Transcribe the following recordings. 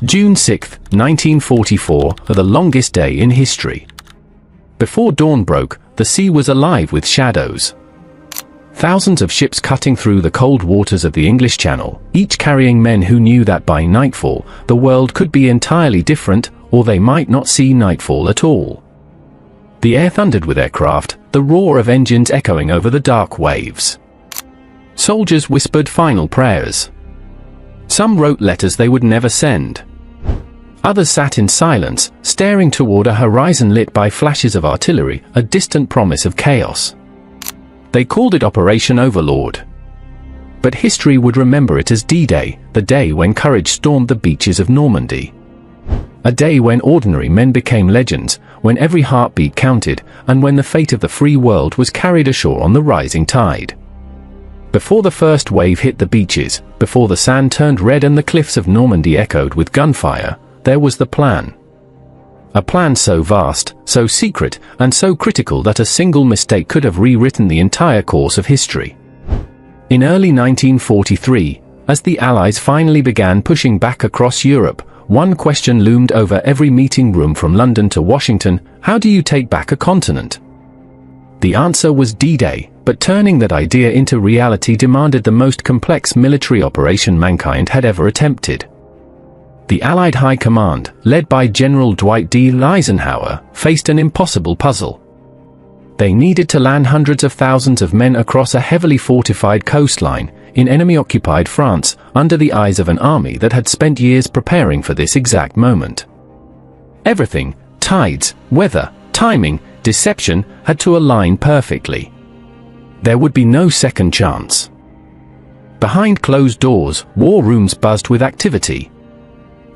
June 6, 1944, the longest day in history. Before dawn broke, the sea was alive with shadows. Thousands of ships cutting through the cold waters of the English Channel, each carrying men who knew that by nightfall, the world could be entirely different, or they might not see nightfall at all. The air thundered with aircraft, the roar of engines echoing over the dark waves. Soldiers whispered final prayers. Some wrote letters they would never send. Others sat in silence, staring toward a horizon lit by flashes of artillery, a distant promise of chaos. They called it Operation Overlord. But history would remember it as D-Day, the day when courage stormed the beaches of Normandy. A day when ordinary men became legends, when every heartbeat counted, and when the fate of the free world was carried ashore on the rising tide. Before the first wave hit the beaches, before the sand turned red and the cliffs of Normandy echoed with gunfire, there was the plan. A plan so vast, so secret, and so critical that a single mistake could have rewritten the entire course of history. In early 1943, as the Allies finally began pushing back across Europe, one question loomed over every meeting room from London to Washington: how do you take back a continent? The answer was D-Day, but turning that idea into reality demanded the most complex military operation mankind had ever attempted. The Allied High Command, led by General Dwight D. Eisenhower, faced an impossible puzzle. They needed to land hundreds of thousands of men across a heavily fortified coastline, in enemy-occupied France, under the eyes of an army that had spent years preparing for this exact moment. Everything, tides, weather, timing, deception, had to align perfectly. There would be no second chance. Behind closed doors, war rooms buzzed with activity.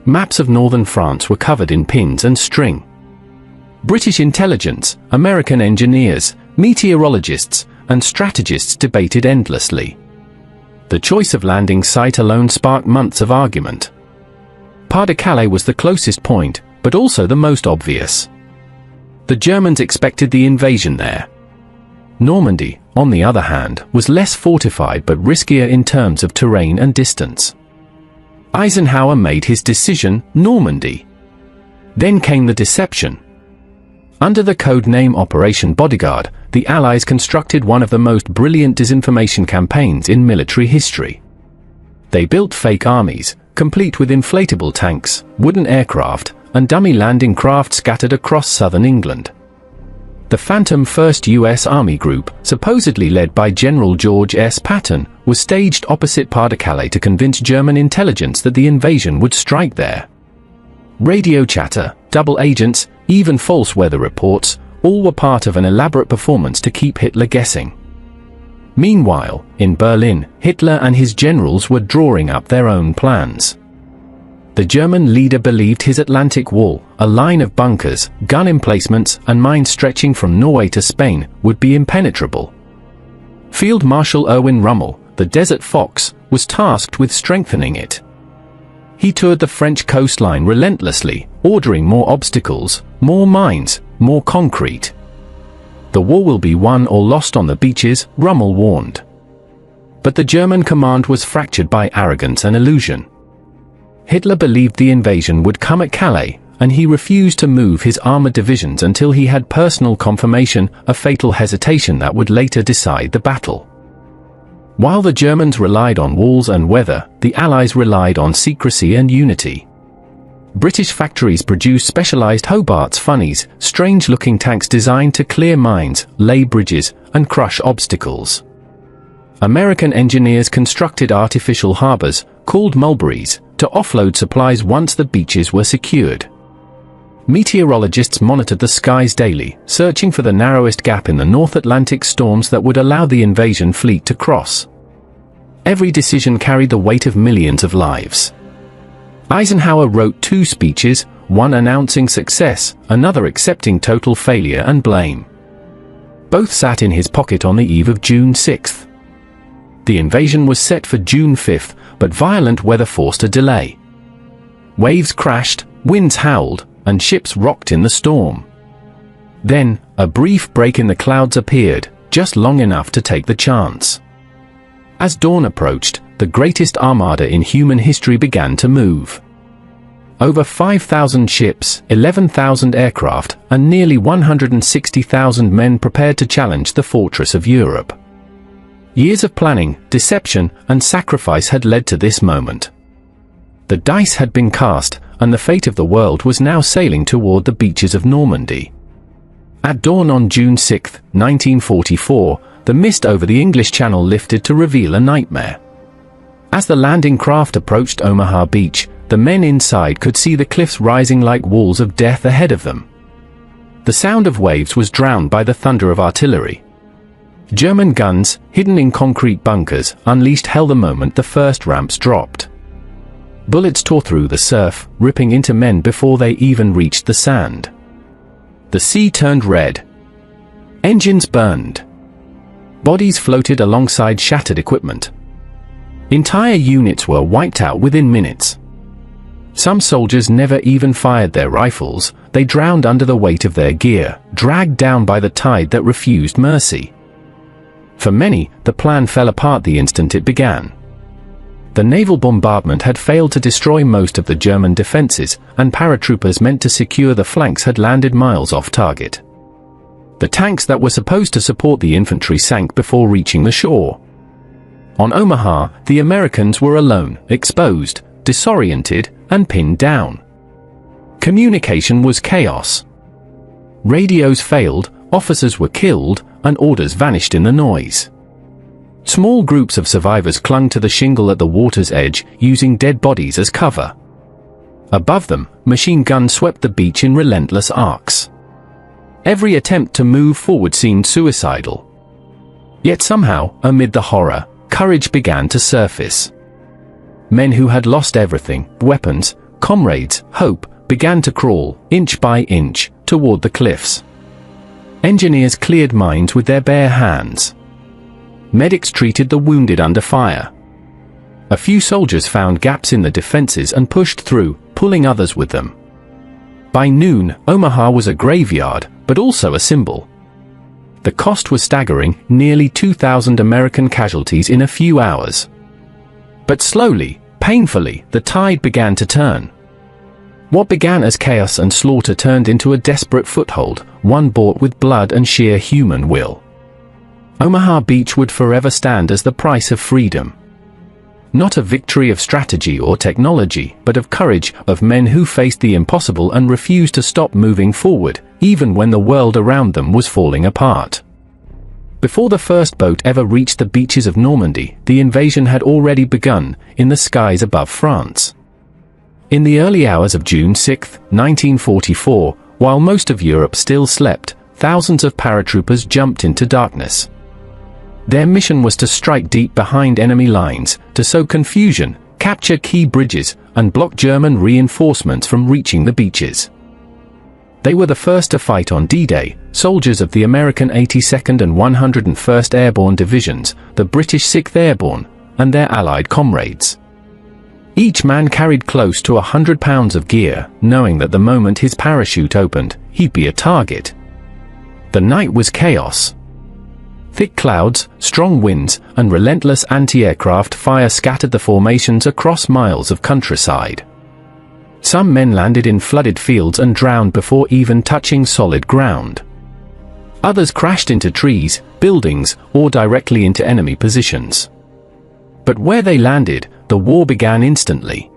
Maps of northern France were covered in pins and string. British intelligence, American engineers, meteorologists, and strategists debated endlessly. The choice of landing site alone sparked months of argument. Pas-de-Calais was the closest point, but also the most obvious. The Germans expected the invasion there. Normandy, on the other hand, was less fortified but riskier in terms of terrain and distance. Eisenhower made his decision: Normandy. Then came the deception. Under the code name Operation Bodyguard, the Allies constructed one of the most brilliant disinformation campaigns in military history. They built fake armies, complete with inflatable tanks, wooden aircraft, and dummy landing craft scattered across southern England. The Phantom 1st U.S. Army Group, supposedly led by General George S. Patton, was staged opposite Pas-de-Calais to convince German intelligence that the invasion would strike there. Radio chatter, double agents, even false weather reports, all were part of an elaborate performance to keep Hitler guessing. Meanwhile, in Berlin, Hitler and his generals were drawing up their own plans. The German leader believed his Atlantic Wall, a line of bunkers, gun emplacements, and mines stretching from Norway to Spain, would be impenetrable. Field Marshal Erwin Rommel, the Desert Fox, was tasked with strengthening it. He toured the French coastline relentlessly, ordering more obstacles, more mines, more concrete. The war will be won or lost on the beaches, Rommel warned. But the German command was fractured by arrogance and illusion. Hitler believed the invasion would come at Calais, and he refused to move his armored divisions until he had personal confirmation, a fatal hesitation that would later decide the battle. While the Germans relied on walls and weather, the Allies relied on secrecy and unity. British factories produced specialized Hobart's funnies, strange-looking tanks designed to clear mines, lay bridges, and crush obstacles. American engineers constructed artificial harbors, called mulberries, to offload supplies once the beaches were secured. Meteorologists monitored the skies daily, searching for the narrowest gap in the North Atlantic storms that would allow the invasion fleet to cross. Every decision carried the weight of millions of lives. Eisenhower wrote 2 speeches, one announcing success, another accepting total failure and blame. Both sat in his pocket on the eve of June 6. The invasion was set for June 5, but violent weather forced a delay. Waves crashed, winds howled, and ships rocked in the storm. Then, a brief break in the clouds appeared, just long enough to take the chance. As dawn approached, the greatest armada in human history began to move. over 5,000 ships, 11,000 aircraft, and nearly 160,000 men prepared to challenge the fortress of Europe. Years of planning, deception, and sacrifice had led to this moment. The dice had been cast, and the fate of the world was now sailing toward the beaches of Normandy. At dawn on June 6, 1944, the mist over the English Channel lifted to reveal a nightmare. As the landing craft approached Omaha Beach, the men inside could see the cliffs rising like walls of death ahead of them. The sound of waves was drowned by the thunder of artillery. German guns, hidden in concrete bunkers, unleashed hell the moment the first ramps dropped. Bullets tore through the surf, ripping into men before they even reached the sand. The sea turned red. Engines burned. Bodies floated alongside shattered equipment. Entire units were wiped out within minutes. Some soldiers never even fired their rifles. They drowned under the weight of their gear, dragged down by the tide that refused mercy. For many, the plan fell apart the instant it began. The naval bombardment had failed to destroy most of the German defenses, and paratroopers meant to secure the flanks had landed miles off target. The tanks that were supposed to support the infantry sank before reaching the shore. On Omaha, the Americans were alone, exposed, disoriented, and pinned down. Communication was chaos. Radios failed, officers were killed, and orders vanished in the noise. Small groups of survivors clung to the shingle at the water's edge, using dead bodies as cover. Above them, machine guns swept the beach in relentless arcs. Every attempt to move forward seemed suicidal. Yet somehow, amid the horror, courage began to surface. Men who had lost everything, weapons, comrades, hope, began to crawl, inch by inch, toward the cliffs. Engineers cleared mines with their bare hands. Medics treated the wounded under fire. A few soldiers found gaps in the defenses and pushed through, pulling others with them. By noon, Omaha was a graveyard, but also a symbol. The cost was staggering, nearly 2,000 American casualties in a few hours. But slowly, painfully, the tide began to turn. What began as chaos and slaughter turned into a desperate foothold, one bought with blood and sheer human will. Omaha Beach would forever stand as the price of freedom. Not a victory of strategy or technology, but of courage, of men who faced the impossible and refused to stop moving forward, even when the world around them was falling apart. Before the first boat ever reached the beaches of Normandy, the invasion had already begun, in the skies above France. In the early hours of June 6, 1944, while most of Europe still slept, thousands of paratroopers jumped into darkness. Their mission was to strike deep behind enemy lines, to sow confusion, capture key bridges, and block German reinforcements from reaching the beaches. They were the first to fight on D-Day, soldiers of the American 82nd and 101st Airborne Divisions, the British 6th Airborne, and their Allied comrades. Each man carried close to 100 pounds of gear, knowing that the moment his parachute opened, he'd be a target. The night was chaos. Thick clouds, strong winds, and relentless anti-aircraft fire scattered the formations across miles of countryside. Some men landed in flooded fields and drowned before even touching solid ground. Others crashed into trees, buildings, or directly into enemy positions. But where they landed, the war began instantly.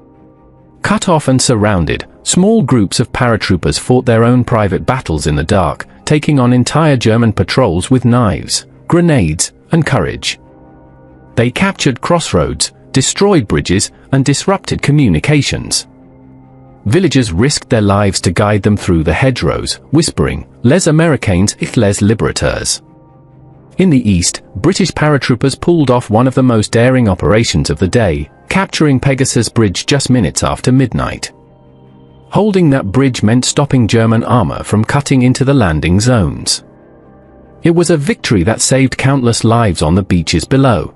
Cut off and surrounded, small groups of paratroopers fought their own private battles in the dark, taking on entire German patrols with knives, grenades, and courage. They captured crossroads, destroyed bridges, and disrupted communications. Villagers risked their lives to guide them through the hedgerows, whispering, "Les Américains et les liberateurs." In the east, British paratroopers pulled off one of the most daring operations of the day, capturing Pegasus Bridge just minutes after midnight. Holding that bridge meant stopping German armor from cutting into the landing zones. It was a victory that saved countless lives on the beaches below.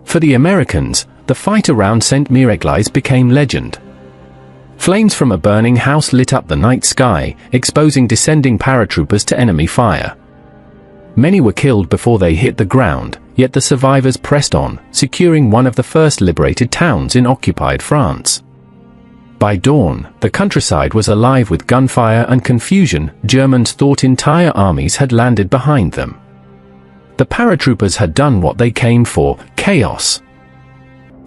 For the Americans, the fight around St. Mireglise became legend. Flames from a burning house lit up the night sky, exposing descending paratroopers to enemy fire. Many were killed before they hit the ground, yet the survivors pressed on, securing one of the first liberated towns in occupied France. By dawn, the countryside was alive with gunfire and confusion. Germans thought entire armies had landed behind them. The paratroopers had done what they came for: chaos.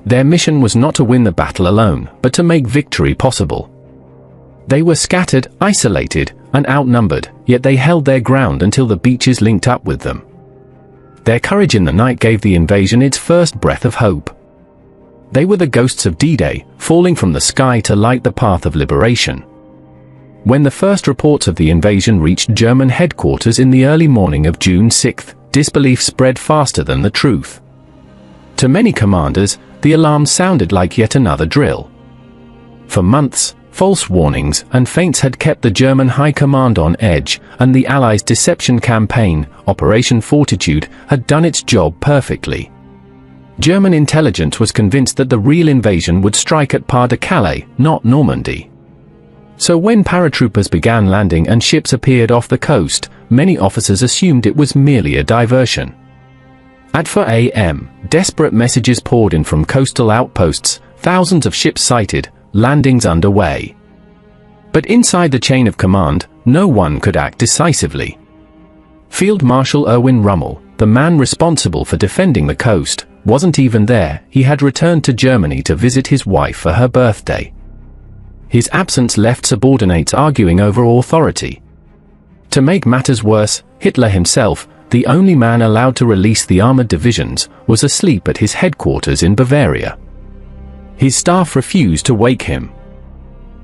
Their mission was not to win the battle alone, but to make victory possible. They were scattered, isolated, and outnumbered, yet they held their ground until the beaches linked up with them. Their courage in the night gave the invasion its first breath of hope. They were the ghosts of D-Day, falling from the sky to light the path of liberation. When the first reports of the invasion reached German headquarters in the early morning of June 6, disbelief spread faster than the truth. To many commanders, the alarm sounded like yet another drill. For months, false warnings and feints had kept the German high command on edge, and the Allies' deception campaign, Operation Fortitude, had done its job perfectly. German intelligence was convinced that the real invasion would strike at Pas-de-Calais, not Normandy. So when paratroopers began landing and ships appeared off the coast, many officers assumed it was merely a diversion. At 4 a.m., desperate messages poured in from coastal outposts, thousands of ships sighted, landings underway. But inside the chain of command, no one could act decisively. Field Marshal Erwin Rommel, the man responsible for defending the coast, wasn't even there. He had returned to Germany to visit his wife for her birthday. His absence left subordinates arguing over authority. To make matters worse, Hitler himself, the only man allowed to release the armored divisions, was asleep at his headquarters in Bavaria. His staff refused to wake him.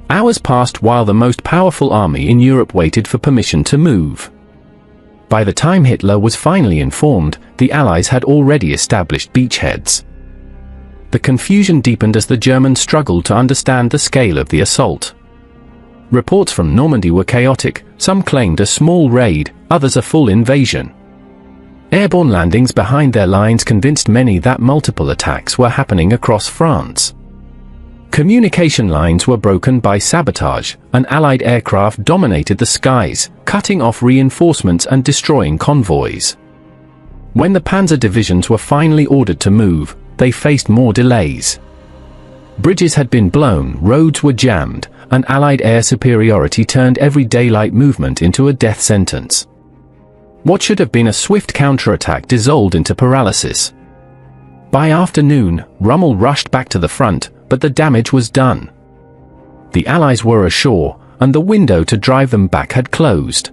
Hours passed while the most powerful army in Europe waited for permission to move. By the time Hitler was finally informed, the Allies had already established beachheads. The confusion deepened as the Germans struggled to understand the scale of the assault. Reports from Normandy were chaotic. Some claimed a small raid, others a full invasion. Airborne landings behind their lines convinced many that multiple attacks were happening across France. Communication lines were broken by sabotage, and Allied aircraft dominated the skies, cutting off reinforcements and destroying convoys. When the panzer divisions were finally ordered to move, they faced more delays. Bridges had been blown, roads were jammed, and Allied air superiority turned every daylight movement into a death sentence. What should have been a swift counterattack dissolved into paralysis. By afternoon, Rommel rushed back to the front, but the damage was done. The Allies were ashore, and the window to drive them back had closed.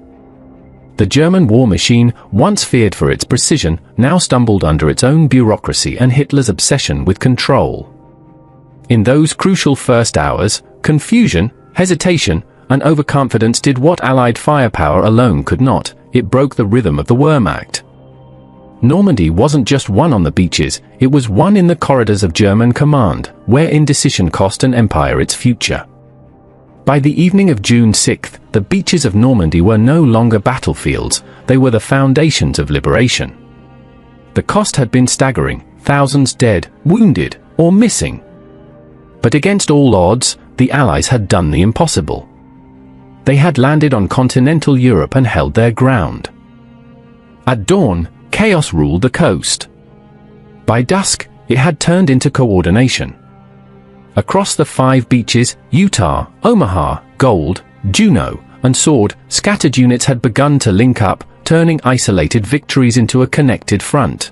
The German war machine, once feared for its precision, now stumbled under its own bureaucracy and Hitler's obsession with control. In those crucial first hours, confusion, hesitation, and overconfidence did what Allied firepower alone could not: it broke the rhythm of the Wehrmacht. Normandy wasn't just won on the beaches, it was won in the corridors of German command, where indecision cost an empire its future. By the evening of June 6, the beaches of Normandy were no longer battlefields, they were the foundations of liberation. The cost had been staggering: thousands dead, wounded, or missing. But against all odds, the Allies had done the impossible. They had landed on continental Europe and held their ground. At dawn, chaos ruled the coast. By dusk, it had turned into coordination. Across the 5 beaches, Utah, Omaha, Gold, Juno, and Sword, scattered units had begun to link up, turning isolated victories into a connected front.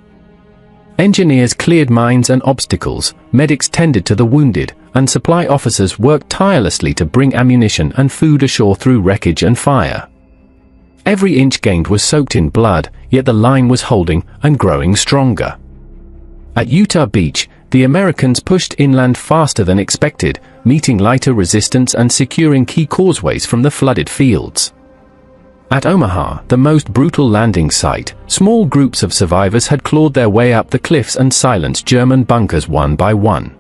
Engineers cleared mines and obstacles, medics tended to the wounded, and supply officers worked tirelessly to bring ammunition and food ashore through wreckage and fire. Every inch gained was soaked in blood, yet the line was holding and growing stronger. At Utah Beach, the Americans pushed inland faster than expected, meeting lighter resistance and securing key causeways from the flooded fields. At Omaha, the most brutal landing site, small groups of survivors had clawed their way up the cliffs and silenced German bunkers one by one.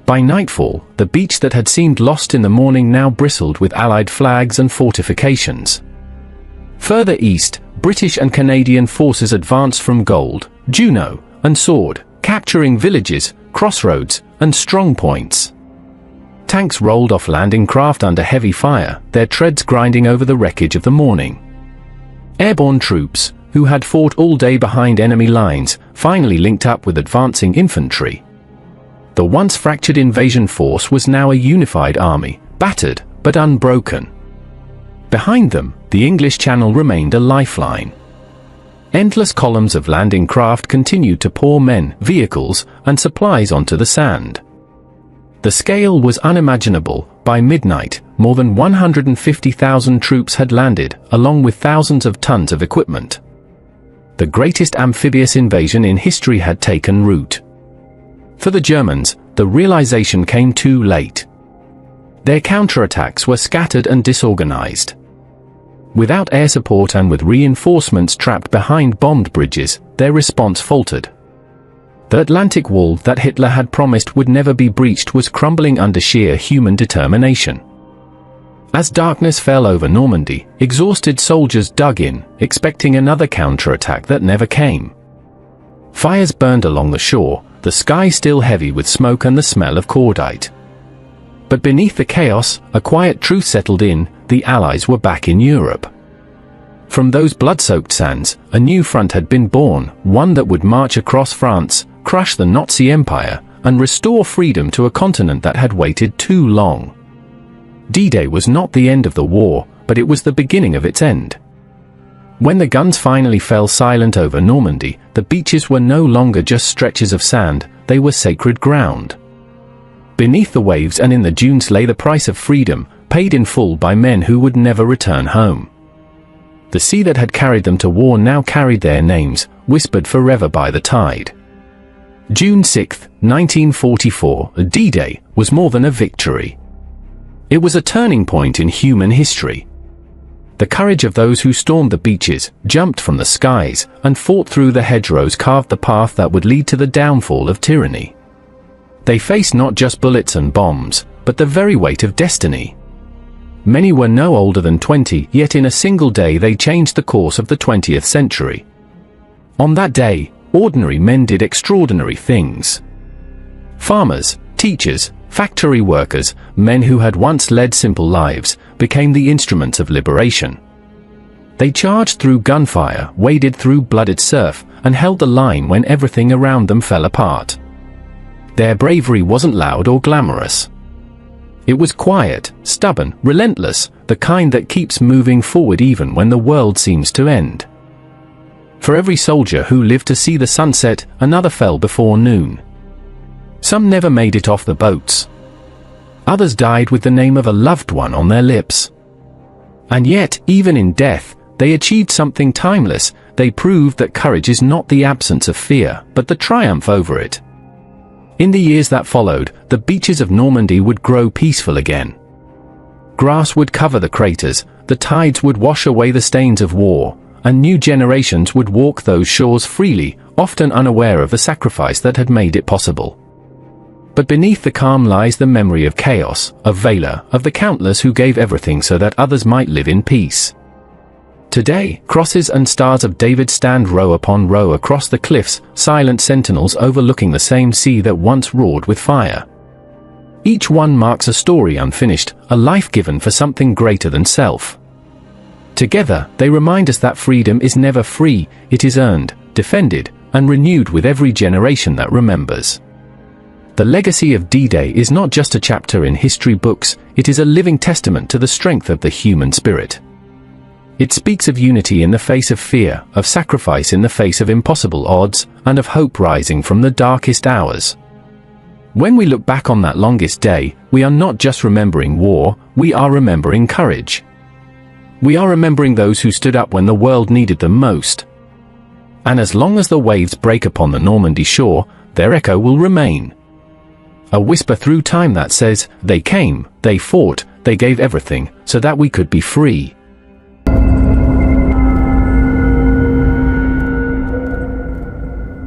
By nightfall, the beach that had seemed lost in the morning now bristled with Allied flags and fortifications. Further east, British and Canadian forces advanced from Gold, Juno, and Sword, capturing villages, crossroads, and strong points. Tanks rolled off landing craft under heavy fire, their treads grinding over the wreckage of the morning. Airborne troops, who had fought all day behind enemy lines, finally linked up with advancing infantry. The once fractured invasion force was now a unified army, battered, but unbroken. Behind them, the English Channel remained a lifeline. Endless columns of landing craft continued to pour men, vehicles, and supplies onto the sand. The scale was unimaginable. By midnight, more than 150,000 troops had landed, along with thousands of tons of equipment. The greatest amphibious invasion in history had taken root. For the Germans, the realization came too late. Their counterattacks were scattered and disorganized. Without air support and with reinforcements trapped behind bombed bridges, their response faltered. The Atlantic Wall that Hitler had promised would never be breached was crumbling under sheer human determination. As darkness fell over Normandy, exhausted soldiers dug in, expecting another counterattack that never came. Fires burned along the shore, the sky still heavy with smoke and the smell of cordite. But beneath the chaos, a quiet truth settled in: the Allies were back in Europe. From those blood-soaked sands, a new front had been born, one that would march across France, crush the Nazi Empire, and restore freedom to a continent that had waited too long. D-Day was not the end of the war, but it was the beginning of its end. When the guns finally fell silent over Normandy, the beaches were no longer just stretches of sand, they were sacred ground. Beneath the waves and in the dunes lay the price of freedom, paid in full by men who would never return home. The sea that had carried them to war now carried their names, whispered forever by the tide. June 6, 1944, D-Day, was more than a victory. It was a turning point in human history. The courage of those who stormed the beaches, jumped from the skies, and fought through the hedgerows carved the path that would lead to the downfall of tyranny. They faced not just bullets and bombs, but the very weight of destiny. Many were no older than 20, yet in a single day they changed the course of the 20th century. On that day, ordinary men did extraordinary things. Farmers, teachers, factory workers, men who had once led simple lives, became the instruments of liberation. They charged through gunfire, waded through blooded surf, and held the line when everything around them fell apart. Their bravery wasn't loud or glamorous. It was quiet, stubborn, relentless, the kind that keeps moving forward even when the world seems to end. For every soldier who lived to see the sunset, another fell before noon. Some never made it off the boats. Others died with the name of a loved one on their lips. And yet, even in death, they achieved something timeless. They proved that courage is not the absence of fear, but the triumph over it. In the years that followed, the beaches of Normandy would grow peaceful again. Grass would cover the craters, the tides would wash away the stains of war, and new generations would walk those shores freely, often unaware of the sacrifice that had made it possible. But beneath the calm lies the memory of chaos, of valor, of the countless who gave everything so that others might live in peace. Today, crosses and stars of David stand row upon row across the cliffs, silent sentinels overlooking the same sea that once roared with fire. Each one marks a story unfinished, a life given for something greater than self. Together, they remind us that freedom is never free, it is earned, defended, and renewed with every generation that remembers. The legacy of D-Day is not just a chapter in history books, it is a living testament to the strength of the human spirit. It speaks of unity in the face of fear, of sacrifice in the face of impossible odds, and of hope rising from the darkest hours. When we look back on that longest day, we are not just remembering war, we are remembering courage. We are remembering those who stood up when the world needed them most. And as long as the waves break upon the Normandy shore, their echo will remain. A whisper through time that says, they came, they fought, they gave everything, so that we could be free.